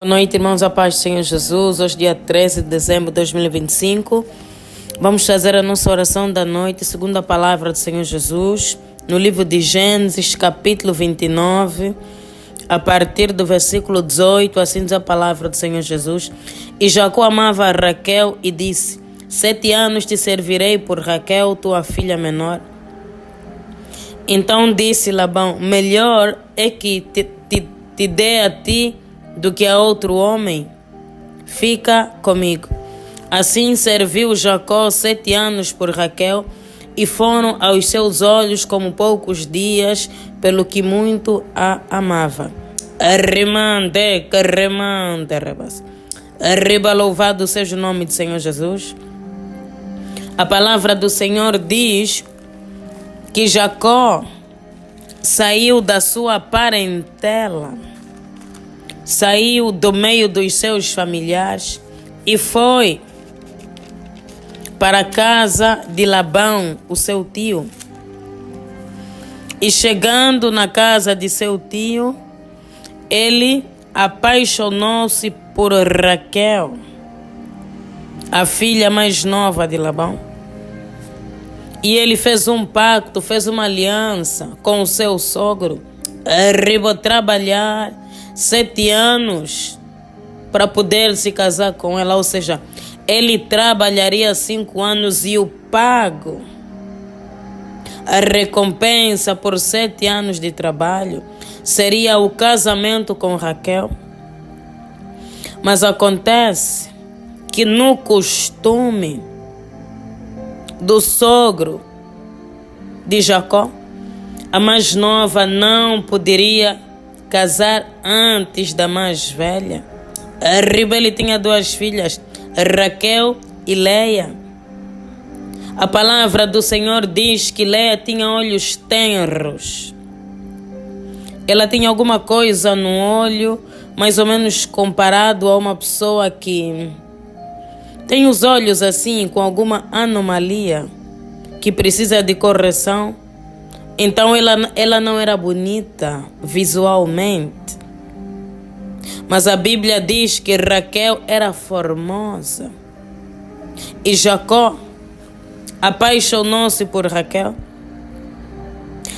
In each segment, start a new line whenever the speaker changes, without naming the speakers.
Boa noite, irmãos, a paz do Senhor Jesus. Hoje, dia 13 de dezembro de 2025, vamos fazer a nossa oração da noite, segundo a palavra do Senhor Jesus, no livro de Gênesis, capítulo 29, a partir do versículo 18, assim diz a palavra do Senhor Jesus. E Jacó amava a Raquel e disse: 7 anos te servirei por Raquel, tua filha menor. Então disse Labão: melhor é que te dê a ti do que a outro homem, fica comigo. Assim serviu Jacó 7 anos por Raquel, e foram aos seus olhos como poucos dias, pelo que muito a amava. Arriba, louvado seja o nome do Senhor Jesus. A palavra do Senhor diz que Jacó saiu da sua parentela, saiu do meio dos seus familiares e foi para a casa de Labão, o seu tio. E chegando na casa de seu tio, ele apaixonou-se por Raquel, a filha mais nova de Labão. E ele fez um pacto, fez uma aliança com o seu sogro, arribou trabalhar 7 anos para poder se casar com ela, ou seja, ele trabalharia 5 anos e o pago, a recompensa por 7 anos de trabalho, seria o casamento com Raquel. Mas acontece que no costume do sogro de Jacó, a mais nova não poderia casar antes da mais velha. Arriba ele tinha 2 filhas, Raquel e Leia. A palavra do Senhor diz que Leia tinha olhos tenros. Ela tinha alguma coisa no olho, mais ou menos comparado a uma pessoa que tem os olhos assim, com alguma anomalia, que precisa de correção. Então ela não era bonita visualmente, mas a Bíblia diz que Raquel era formosa. E Jacó apaixonou-se por Raquel.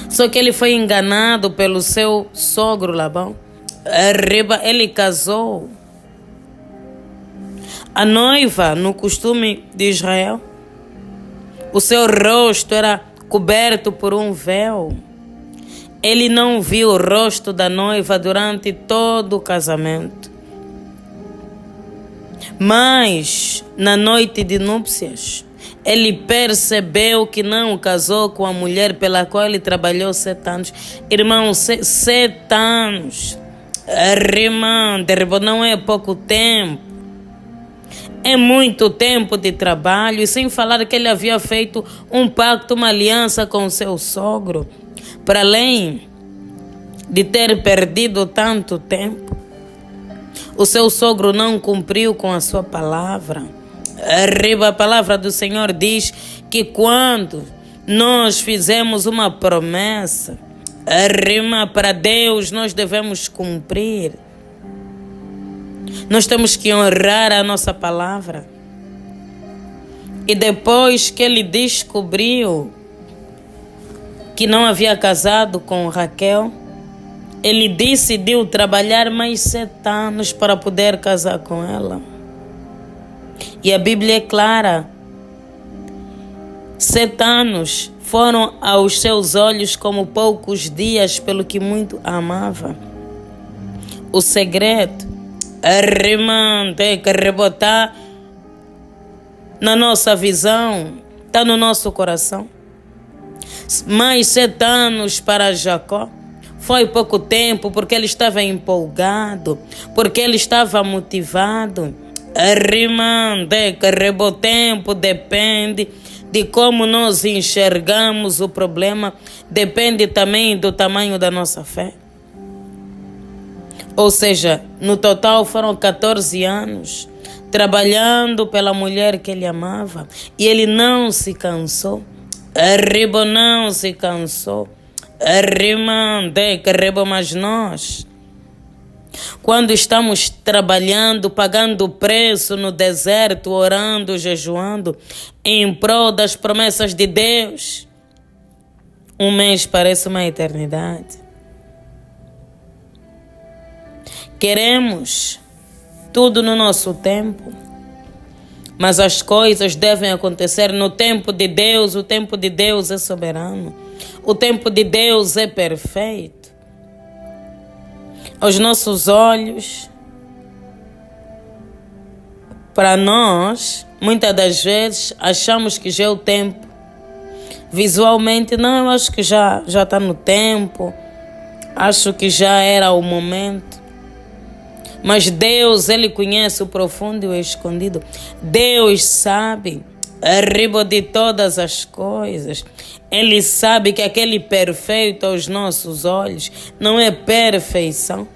Só que ele foi enganado pelo seu sogro Labão. Ele casou. A noiva, no costume de Israel, o seu rosto era coberto por um véu. Ele não viu o rosto da noiva durante todo o casamento. Mas, na noite de núpcias, ele percebeu que não casou com a mulher pela qual ele trabalhou 7 anos. Irmão, 7 anos. Não é pouco tempo. É muito tempo de trabalho, e sem falar que ele havia feito um pacto, uma aliança com o seu sogro. Para além de ter perdido tanto tempo, o seu sogro não cumpriu com a sua palavra. A palavra do Senhor diz que quando nós fizemos uma promessa, para Deus nós devemos cumprir. Nós temos que honrar a nossa palavra. E depois que ele descobriu que não havia casado com Raquel, ele decidiu trabalhar mais 7 anos para poder casar com ela. E a Bíblia é clara. 7 anos foram aos seus olhos como poucos dias, pelo que muito a amava. O segredo que rebotar na nossa visão, está no nosso coração. Mais 7 anos para Jacó foi pouco tempo, porque ele estava empolgado, porque ele estava motivado. Que tempo depende de como nós enxergamos o problema, depende também do tamanho da nossa fé. Ou seja, no total foram 14 anos trabalhando pela mulher que ele amava, e ele não se cansou. Não se cansou. Mas nós Quando estamos trabalhando, pagando preço no deserto, orando, jejuando, em prol das promessas de Deus, um mês parece uma eternidade. Queremos tudo no nosso tempo, mas as coisas devem acontecer no tempo de Deus. O tempo de Deus é soberano. O tempo de Deus é perfeito. Aos nossos olhos, para nós, muitas das vezes, achamos que já é o tempo. Visualmente, não, eu acho que já está no tempo. Acho que já era o momento. Mas Deus, Ele conhece o profundo e o escondido. Deus sabe arriba de todas as coisas. Ele sabe que aquele perfeito aos nossos olhos não é perfeição.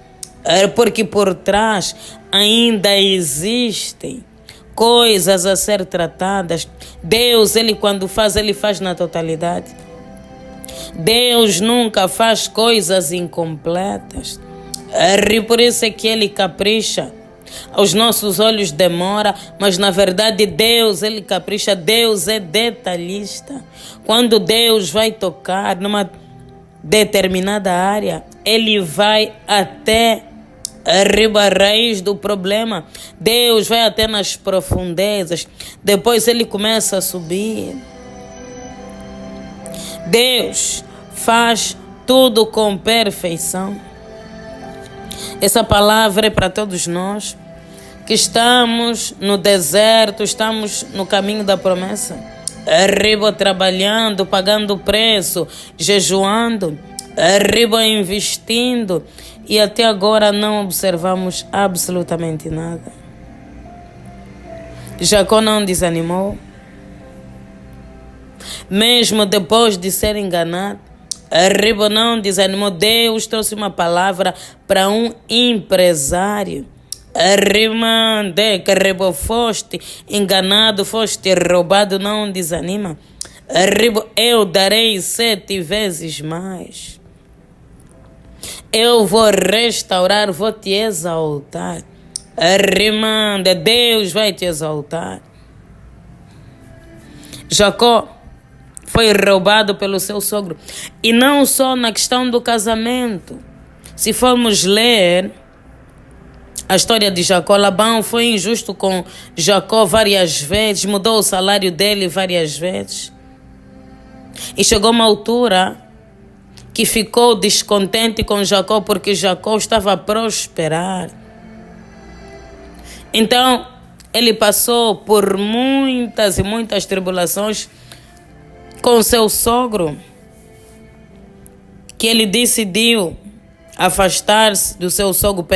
É porque por trás ainda existem coisas a ser tratadas. Deus, Ele quando faz, Ele faz na totalidade. Deus nunca faz coisas incompletas. Por isso é que Ele capricha. Aos nossos olhos demora, mas na verdade Deus, Ele capricha. Deus é detalhista. Quando Deus vai tocar numa determinada área, Ele vai até a raiz do problema. Deus vai até nas profundezas. Depois Ele começa a subir. Deus faz tudo com perfeição. Essa palavra é para todos nós que estamos no deserto, estamos no caminho da promessa. Arriba trabalhando, pagando preço, jejuando, arriba investindo e até agora não observamos absolutamente nada. Jacó não desanimou, mesmo depois de ser enganado. Arriba não desanimou. Deus trouxe uma palavra para um empresário. Arrimande que arriba foste enganado, foste roubado, não desanima. Arriba, eu darei 7 vezes mais. Eu vou restaurar, vou te exaltar. Arrimande, Deus vai te exaltar. Jacó foi roubado pelo seu sogro. E não só na questão do casamento. Se formos ler a história de Jacó, Labão foi injusto com Jacó várias vezes, mudou o salário dele várias vezes. E chegou uma altura que ficou descontente com Jacó porque Jacó estava a prosperar. Então, ele passou por muitas e muitas tribulações com seu sogro, que ele decidiu afastar-se do seu sogro,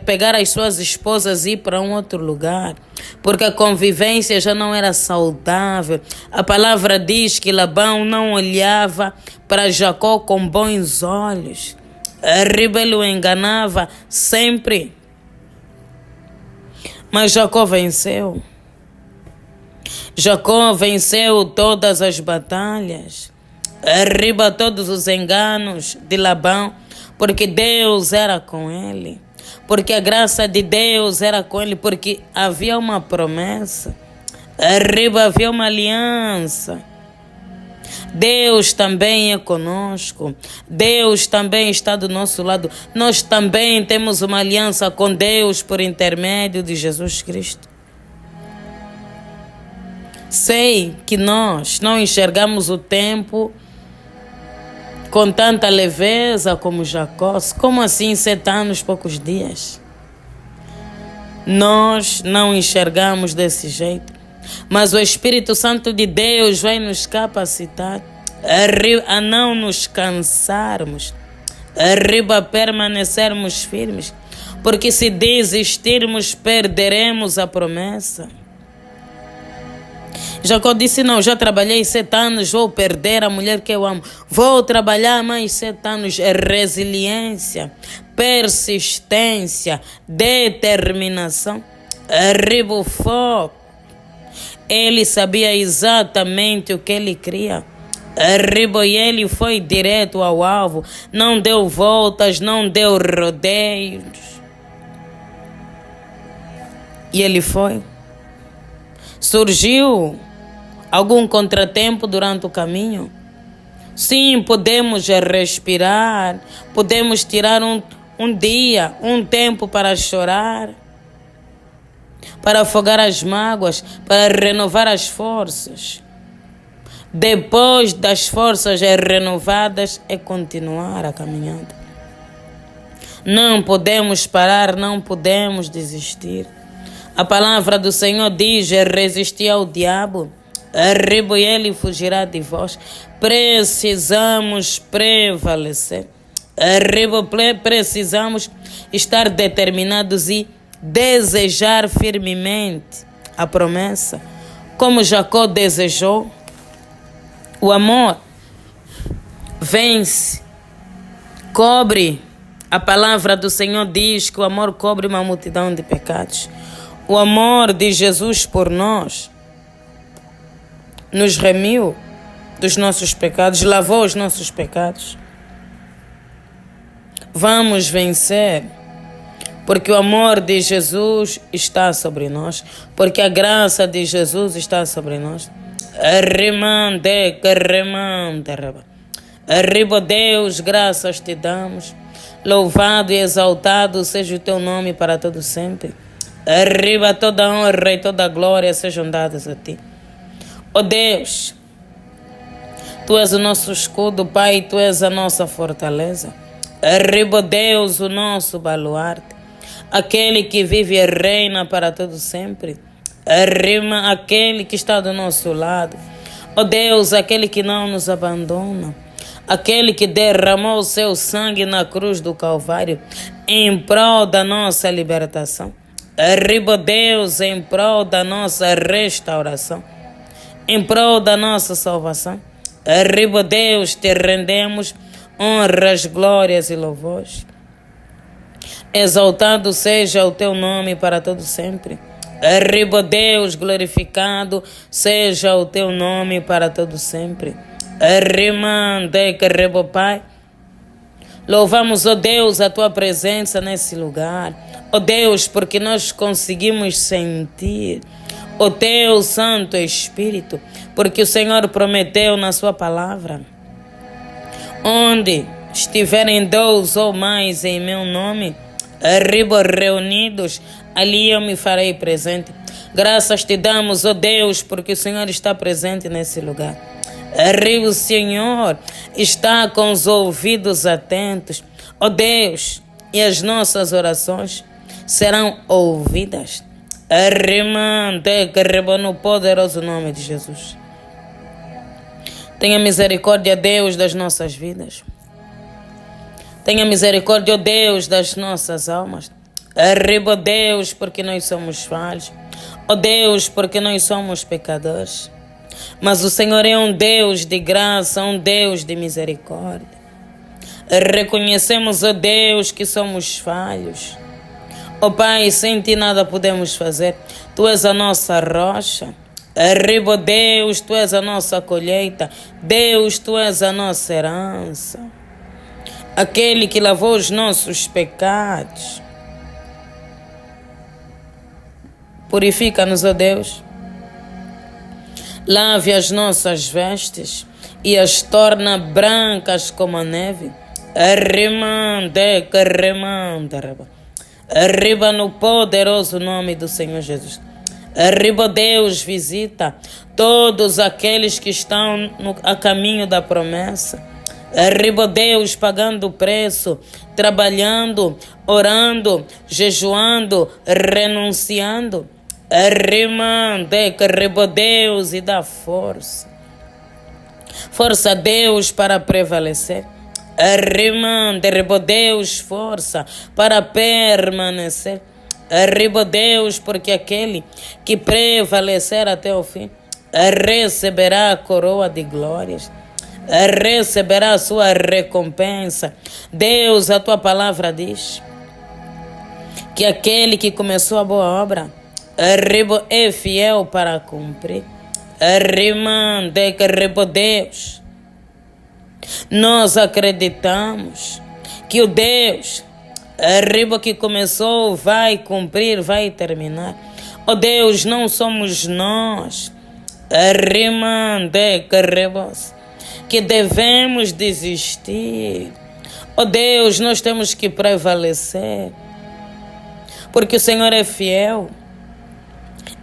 pegar as suas esposas e ir para um outro lugar, porque a convivência já não era saudável. A palavra diz que Labão não olhava para Jacó com bons olhos. Ele o enganava sempre. Mas Jacó venceu. Jacó venceu todas as batalhas, arriba todos os enganos de Labão, porque Deus era com ele, porque a graça de Deus era com ele, porque havia uma promessa, arriba havia uma aliança. Deus também é conosco, Deus também está do nosso lado, nós também temos uma aliança com Deus por intermédio de Jesus Cristo. Sei que nós não enxergamos o tempo com tanta leveza como Jacó. Como assim 7 anos, poucos dias? Nós não enxergamos desse jeito. Mas o Espírito Santo de Deus vai nos capacitar a não nos cansarmos, a permanecermos firmes. Porque se desistirmos, perderemos a promessa. Jacó disse, não, já trabalhei 7 anos, vou perder a mulher que eu amo. Vou trabalhar mais 7 anos. É resiliência, persistência, determinação, arriba o foco. Ele sabia exatamente o que ele queria. Arriba e ele foi direto ao alvo, não deu voltas, não deu rodeios. E ele foi. Surgiu algum contratempo durante o caminho? Sim, podemos respirar, podemos tirar um dia, um tempo para chorar, para afogar as mágoas, para renovar as forças. Depois das forças renovadas é continuar a caminhada. Não podemos parar, não podemos desistir. A palavra do Senhor diz: resistir ao diabo, arriba e ele fugirá de vós. Precisamos prevalecer. Arriba, precisamos estar determinados e desejar firmemente a promessa, como Jacó desejou. O amor vence, cobre. A palavra do Senhor diz que o amor cobre uma multidão de pecados. O amor de Jesus por nós nos remiu dos nossos pecados, lavou os nossos pecados. Vamos vencer, porque o amor de Jesus está sobre nós, porque a graça de Jesus está sobre nós. Arriba, Deus, graças te damos. Louvado e exaltado seja o teu nome para todo sempre. Arriba, toda honra e toda glória sejam dadas a ti. Ó Deus, tu és o nosso escudo, Pai, tu és a nossa fortaleza. Arriba, Deus, o nosso baluarte, aquele que vive e reina para todo sempre. Arriba, aquele que está do nosso lado. Ó Deus, aquele que não nos abandona, aquele que derramou o seu sangue na cruz do Calvário em prol da nossa libertação. Arriba, Deus, em prol da nossa restauração, em prol da nossa salvação. Arriba, Deus, te rendemos honras, glórias e louvores. Exaltado seja o teu nome para todo sempre. Arriba, Deus, glorificado seja o teu nome para todo sempre. Arriba, Pai. Louvamos, ó Deus, a tua presença nesse lugar. Ó Deus, porque nós conseguimos sentir o teu Santo Espírito, porque o Senhor prometeu na sua palavra: onde estiverem 2 ou mais em meu nome, arriba reunidos, ali eu me farei presente. Graças te damos, ó Deus, porque o Senhor está presente nesse lugar. Arriba, o Senhor está com os ouvidos atentos, ó Deus, e as nossas orações serão ouvidas. Arriba, no poderoso nome de Jesus. Tenha misericórdia, Deus, das nossas vidas. Tenha misericórdia, Deus, das nossas almas. Arriba, Deus, porque nós somos falhos. Ó Deus, porque nós somos pecadores. Mas o Senhor é um Deus de graça, um Deus de misericórdia. Reconhecemos, ó Deus, que somos falhos. Ó Pai, sem ti nada podemos fazer. Tu és a nossa rocha. Arriba, Deus, tu és a nossa colheita. Deus, tu és a nossa herança. Aquele que lavou os nossos pecados. Purifica-nos, ó Deus. Lave as nossas vestes e as torna brancas como a neve. Arriba, no poderoso nome do Senhor Jesus. Arriba, Deus, visita todos aqueles que estão a caminho da promessa. Arriba, Deus, pagando o preço, trabalhando, orando, jejuando, renunciando. Arriba, Deus, e dá força. Força a Deus para prevalecer. Arriba, Deus, força para permanecer. Arriba, Deus, porque aquele que prevalecer até o fim receberá a coroa de glórias, receberá a sua recompensa. Deus, a tua palavra diz que aquele que começou a boa obra, arriba, é fiel para cumprir. Arriba, Deus, Nós acreditamos que o Deus arriba que começou vai cumprir, vai terminar. Oh Deus, não somos nós que devemos desistir. Oh Deus, nós temos que prevalecer, porque o Senhor é fiel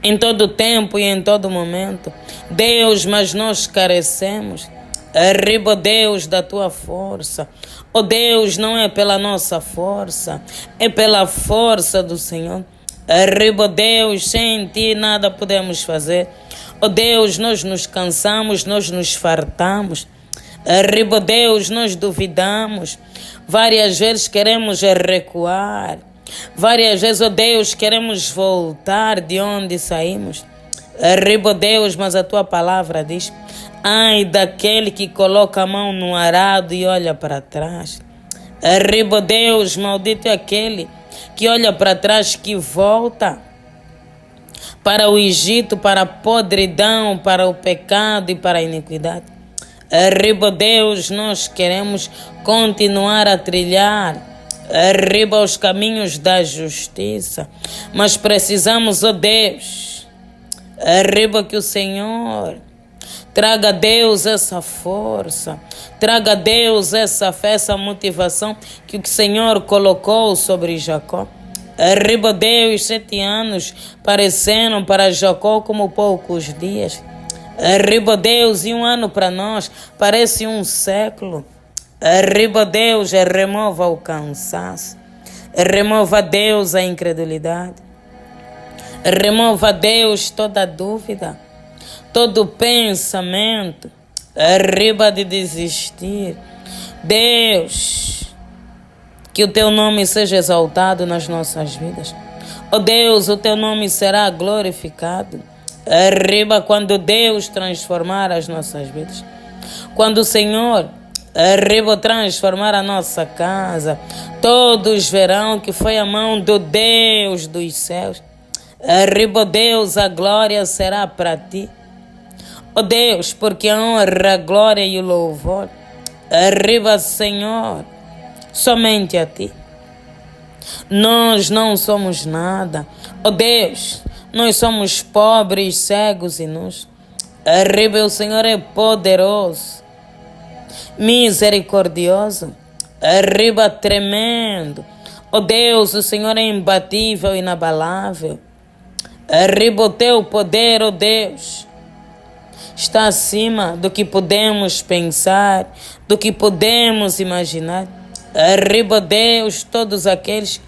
em todo tempo e em todo momento. Deus, mas nós carecemos. Arriba, Deus, da tua força. Oh Deus, não é pela nossa força, é pela força do Senhor. Arriba, Deus, sem ti nada podemos fazer. Oh Deus, nós nos cansamos, nós nos fartamos. Arriba, Deus, nós duvidamos. Várias vezes queremos recuar. Várias vezes, oh Deus, queremos voltar de onde saímos. Arriba, Deus, mas a tua palavra diz: ai daquele que coloca a mão no arado e olha para trás. Arriba, Deus, maldito é aquele que olha para trás, que volta para o Egito, para a podridão, para o pecado e para a iniquidade. Arriba, Deus, nós queremos continuar a trilhar arriba os caminhos da justiça, mas precisamos, oh Deus, arriba que o Senhor traga a Deus essa força, traga a Deus essa fé, essa motivação que o Senhor colocou sobre Jacó. Arriba, Deus, 7 anos pareceram para Jacó como poucos dias. Arriba, Deus, e 1 ano para nós parece um século. Arriba, Deus, remova o cansaço. Remova, Deus, a incredulidade. Remova, Deus, toda dúvida, todo pensamento. Arriba de desistir. Deus, que o teu nome seja exaltado nas nossas vidas. Oh Deus, o teu nome será glorificado. Arriba quando Deus transformar as nossas vidas. Quando o Senhor arriba transformar a nossa casa, todos verão que foi a mão do Deus dos céus. Arriba, Deus, a glória será para ti. Oh Deus, porque a honra, a glória e o louvor arriba, Senhor, somente a ti. Nós não somos nada. Oh Deus, nós somos pobres, cegos e nus. Arriba, o Senhor é poderoso, misericordioso. Arriba, tremendo. Oh Deus, o Senhor é imbatível, inabalável. Arriba, o teu poder, oh Deus, está acima do que podemos pensar, do que podemos imaginar. Arriba, Deus, todos aqueles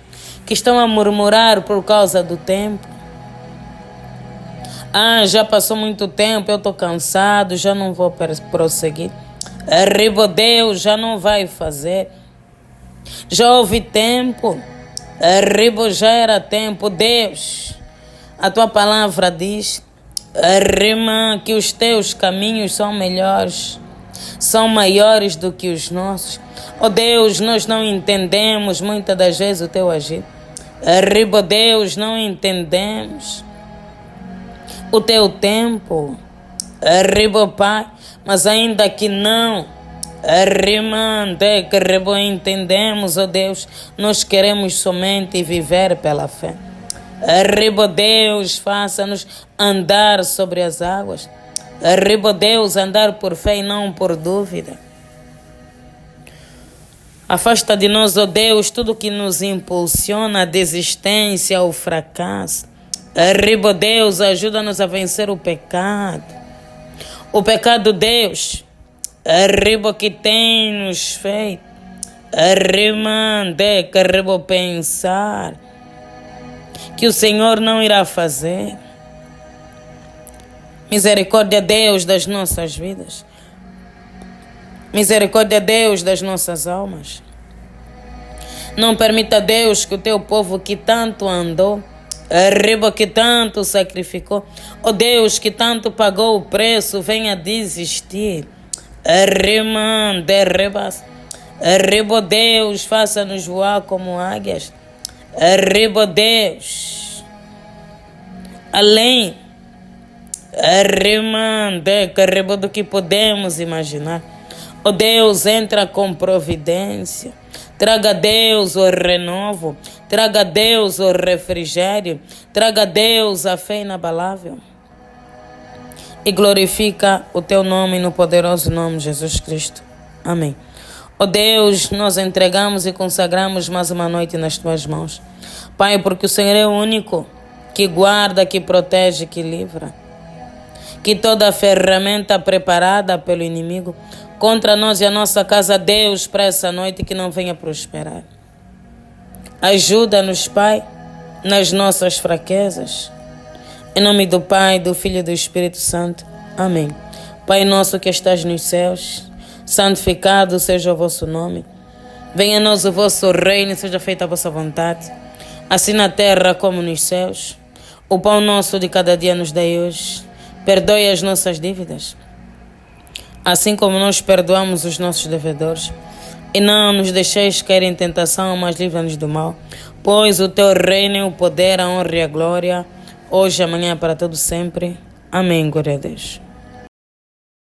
que estão a murmurar por causa do tempo. Ah, já passou muito tempo, eu estou cansado, já não vou prosseguir. Arriba, Deus, já não vai fazer. Já houve tempo. Arriba, já era tempo. Deus, a tua palavra diz, arrima, que os teus caminhos são melhores, são maiores do que os nossos. Oh Deus, nós não entendemos muitas das vezes o teu agir. Arriba, Deus, não entendemos o teu tempo. Arriba, Pai, mas ainda que não entendemos, oh Deus, nós queremos somente viver pela fé. Arriba, Deus, faça-nos andar sobre as águas. Arriba, Deus, andar por fé e não por dúvida. Afasta de nós, ó Deus, tudo que nos impulsiona à desistência, ao fracasso. Arriba, Deus, ajuda-nos a vencer o pecado. O pecado, Deus, arriba que tem nos feito. Arriba, pensar que o Senhor não irá fazer. Misericórdia, Deus, das nossas vidas. Misericórdia, Deus, das nossas almas. Não permita, Deus, que o teu povo que tanto andou, arriba, que tanto sacrificou, ó Deus, que tanto pagou o preço, venha desistir. Arriba, Deus, faça-nos voar como águias. Arriba, Deus, além, arriba do que podemos imaginar. Ó Deus, entra com providência. Traga a Deus o renovo. Traga a Deus o refrigério. Traga a Deus a fé inabalável. E glorifica o teu nome no poderoso nome de Jesus Cristo. Amém. Ó Deus, nós entregamos e consagramos mais uma noite nas tuas mãos. Pai, porque o Senhor é o único que guarda, que protege, que livra. Que toda ferramenta preparada pelo inimigo contra nós e a nossa casa, Deus, para essa noite que não venha prosperar. Ajuda-nos, Pai, nas nossas fraquezas. Em nome do Pai, do Filho e do Espírito Santo. Amém. Pai nosso que estás nos céus, santificado seja o vosso nome. Venha a nós o vosso reino, seja feita a vossa vontade, assim na terra como nos céus. O pão nosso de cada dia nos dai hoje. Perdoe as nossas dívidas, assim como nós perdoamos os nossos devedores. E não nos deixeis cair em tentação, mas livra-nos do mal. Pois o teu reino, o poder, a honra e a glória, hoje e amanhã para todo sempre. Amém. Glória a Deus.